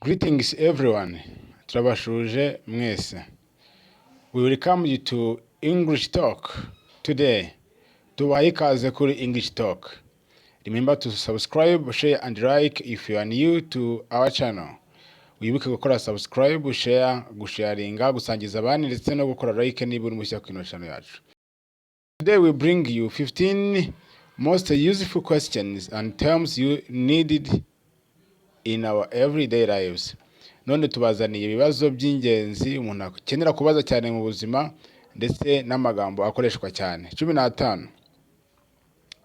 Greetings everyone. Turabashuje mwese. We welcome you to EnglishTalk today. Tubahaye ikaze kuri EnglishTalk. Remember to subscribe, share and like if you are new to our channel. Wibuke gukora subscribe, share, gusharinga, gusangiza abandi ndetse no gukora like niba uri mushya ku channel yacu. Today we bring you 15 most useful questions and terms you needed in our everyday lives. None tubazaniye ibibazo by'ingenzi umuntu akenera kubaza cyane mu buzima ndetse n'amagambo akoreshwa cyane. 15.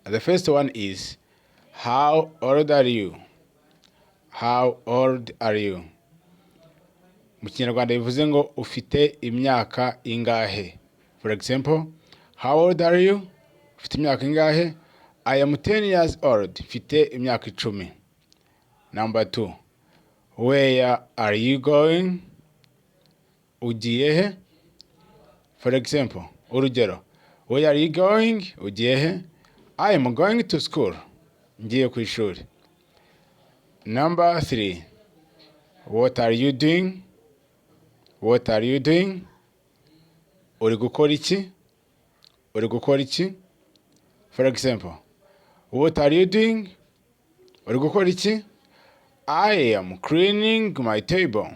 The first one is how old are you? How old are you? Mu Kinyarwanda bivuze ngo ufite imyaka ingahe. For example, how old are you? Ufite imyaka ingahe? I am 10 years old. Mfite imyaka 10. Number 2. Where are you going? Ugiye he? For example, urugero. Where are you going? Ugiye he? I am going to school. Ngiye ku ishuri. Number 3. What are you doing? What are you doing? Uri gukora iki? Uri gukora iki? For example, what are you doing? Uri gukora iki? I am cleaning my table.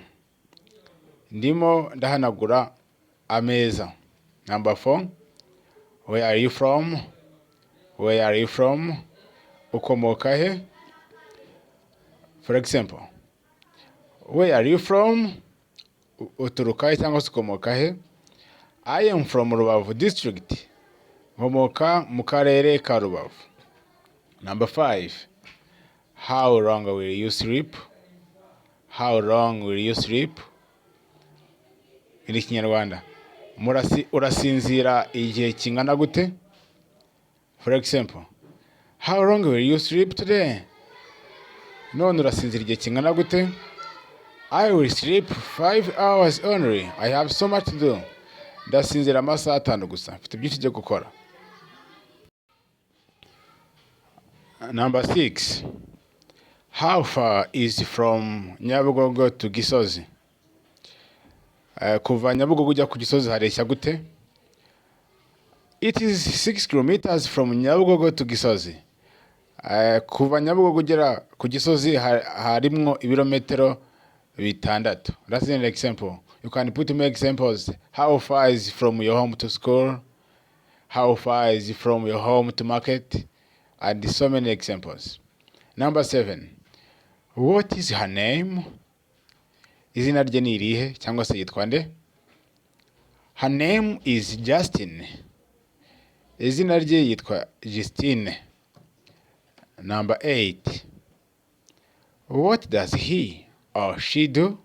Ndimo ndahanagura ameza. Number 4. Where are you from? Where are you from? Ukomoka he? For example, where are you from? Uturuka he cyangwa se ukomoka he? I am from Rubavu district. Nkomoka mu karere ka Rubavu. Number 5. How long will you sleep? How long will you sleep? Ini Kinyarwanda. Urasinzira igihe kingana gute? For example, how long will you sleep today? None urasinzira igihe kingana gute? I will sleep 5 hours only. I have so much to do. Ndasinzira amasaha 5 gusa. Mfite byinshi byo gukora. Number 6. How far is from Nyabugogo to Gisozi? Kuva Nyabugogo ujya ku Gisozi hareshya gute? It is 6 kilometers from Nyabugogo to Gisozi. Kuva Nyabugogo ugera ku Gisozi harimwo ibirometero 6. That's an example. You can put more examples. How far is from your home to school? How far is from your home to market? And so many examples. Number 7. What is her name? Izina rye ni irihe cyangwa se yitwa nde? Her name is Justin. Izina rye yitwa Justine. Number 8. What does he or she do?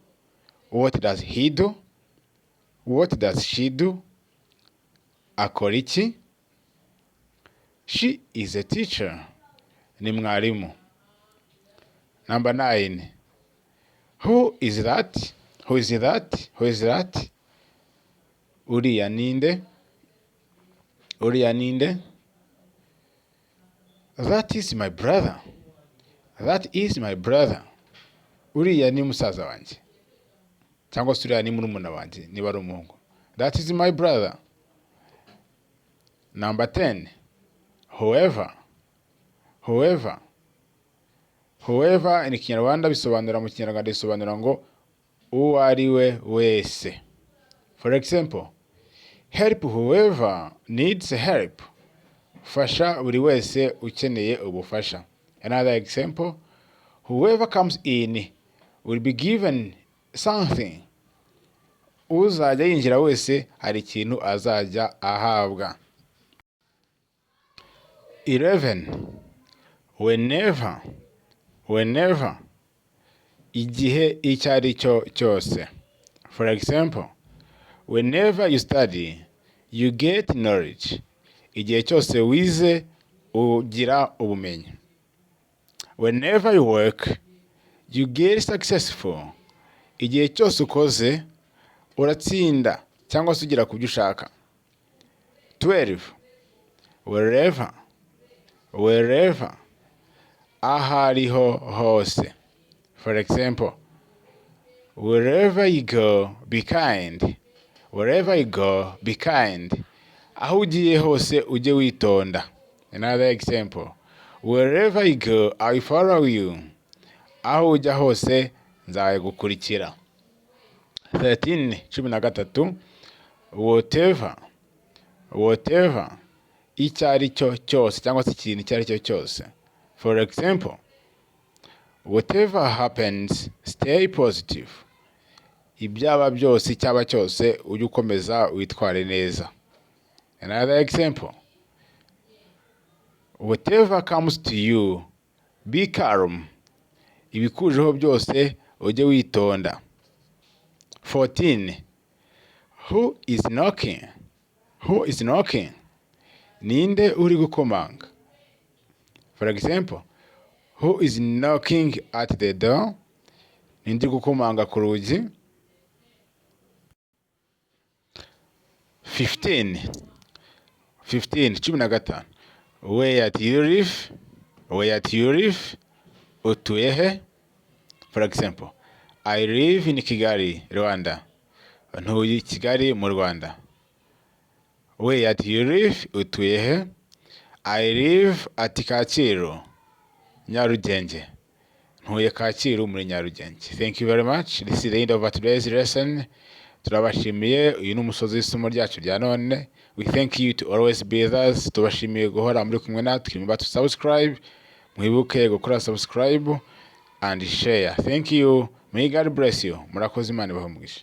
What does he do? What does she do? Akora iki? She is a teacher. Ni mwarimu. Number 9. Who is that? Who is that? Who is that? Uriya ninde? Uriya ninde? That is my brother. That is my brother. Uriya ni musaza wanjye. Cyangwa se uriya ni murumuna wanjye niba ari umuhungu. That is my brother. Number 10. Whoever. Whoever. Whoever in Kinyarwanda bisobanura mu Kinyarwanda bisobanura ngo uwo ari we wese. For example, help whoever needs help. Fasha buri wese ukeneye ubufasha. Another example, whoever comes in will be given something. Uzajya yinjira wese hari ikintu azajya ahabwa. 11. Whenever. Whenever. Igihe icyo ari cyo cyose. For example, whenever you study, you get knowledge. Igihe cyose wize ugira ubumenyi. Whenever you work, you get successful. Igihe cyose ukoze uratsinda cyangwa se ugira kubyo ushaka. 12. Wherever. Wherever. Ahariho hose. For example, Wherever you go, be kind. Wherever you go, be kind. Aho ugiye hose ujye witonda. Another example. Wherever you go, I follow you. Aho ujya hose nzagukurikira. 13 whatever icyo ari cyo cyose cyangwa se ikintu icyo ari cyo cyose. For example, whatever happens, stay positive. Ibyaba byose icyaba cyose ujye ukomeza witware neza. Another example, whatever comes to you, be calm. Ibikujeho byose ujye witonda. 14 who is knocking? Ninde uri gukomanga? For example, who is knocking at the door? Ninde uri gukomanga ku rugi? 15 where do you live? Utuye he? For example, I live in Kigali, Rwanda. Ntuye i Kigali mu Rwanda. Where do you live? Utuye he? I live at Kacyiru, Nyarugenge. Ntuye Kacyiru muri Nyarugenge. Thank you very much. This is the end of today's lesson. Turabashimiye, uyu ni umusozi w'isomo ryacu rya none. We thank you to always be with us. Tubashimiye guhora muri kumwe natwe. Remember to subscribe. Mwibuke gukora subscribe and share. Thank you. May God bless you. Murakoze, Imana ibahe umugisha.